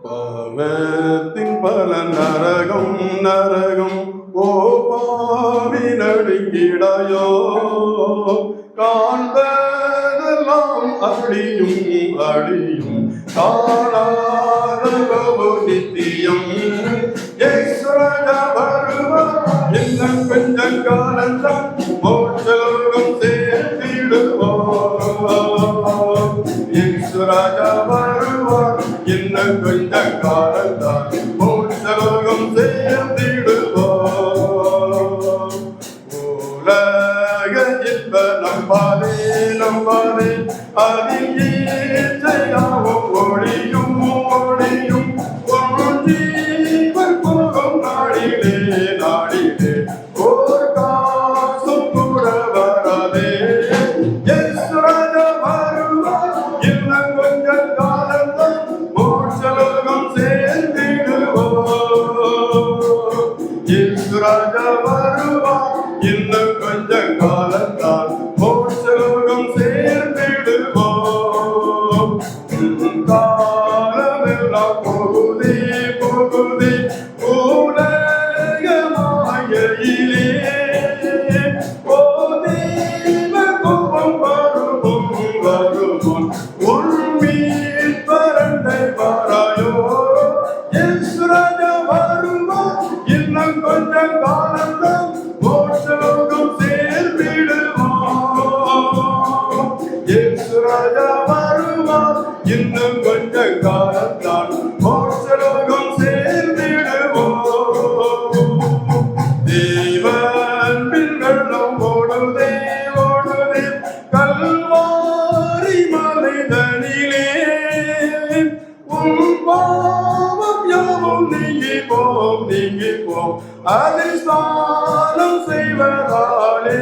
பாவத்தின் பல நரகம் நரகம் ஓ பாவி நடுங்கிடாயோ காண்பதெல்லாம் அழியும் அழியும் காணாத நித்தியம் வருவார் இன்னும் கொஞ்சம் காலந்தான் மோட்சலோகம் சேர்த்திடுவார் ராஜா வருவார் இன்னும் கொஞ்ச காலந்தான் மோட்சலோகம் சேர்த்திடுவார் உலக இன்ப நம்பாதே நம்பாதே அதில் ஈச்சையாவும் ஒளியும் ஒளியும் ஜீவன் போகும் நாடிலே நாடிலே ஒரு காசும் கூட வராதே வருவார் இன்னும் கொஞ்ச காலந்தான் மோட்சலோகம் சேர்ந்திடுவார் ராஜா வருவார் இன்னும் கொஞ்ச காலந்தான் மோட்சலோகம் சேர்ந்திடுவோம் காலமெல்லாம் போகுதே போகுதே உலக மாயையிலே போதீவ கோபம் வருவோம் வருவோம் உண்மையில் பரண்டை பாராயோ ராஜா வருவார் இன்னும் கொஞ்ச காலந்தான் மோட்சலோகம் சேர்ந்திடுவோம் ராஜா வருவார் இன்னும் கொஞ்ச காலத்தான் மோட்சலோகம் சேர்ந்திடுவோம் தேவன் வெள்ளம் ஓடுதே ஓடுதே கல்வாரி மலைதனிலே உன் பாவம் யாவும் நீங்கி போம் அதில் ஸ்நானம் செய்வதாலே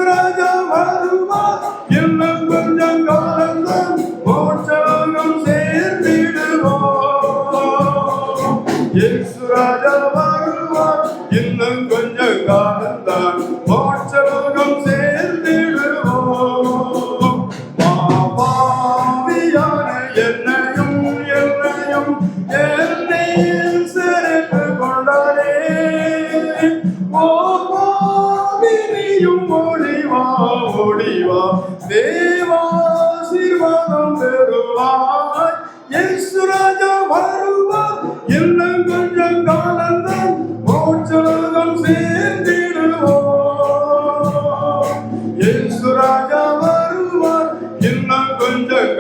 ராஜா வருவார் இன்னும் கொஞ்சம் காலந்தான் மோட்சலோகம் சேர்ந்திடுவோம் ராஜா வருவார் இன்னும் கொஞ்ச காலந்தான் மோட்சலோகம் சேர்ந்திடுவோம் பாவியான என்னையும் என்னையும் என்னையில் சிறைத்து கொண்டாரே ஓ பாவினியும் ஒளிவா ஒளிவா தேவாசீர்வாதம் பெறுவாய் ராஜா வருவார் இன்னும் கொஞ்சம் காலந்தான் மோட்சலோகம் சேர்ந்திடுவோம் ராஜா வருவார் இன்னும் கொஞ்சம்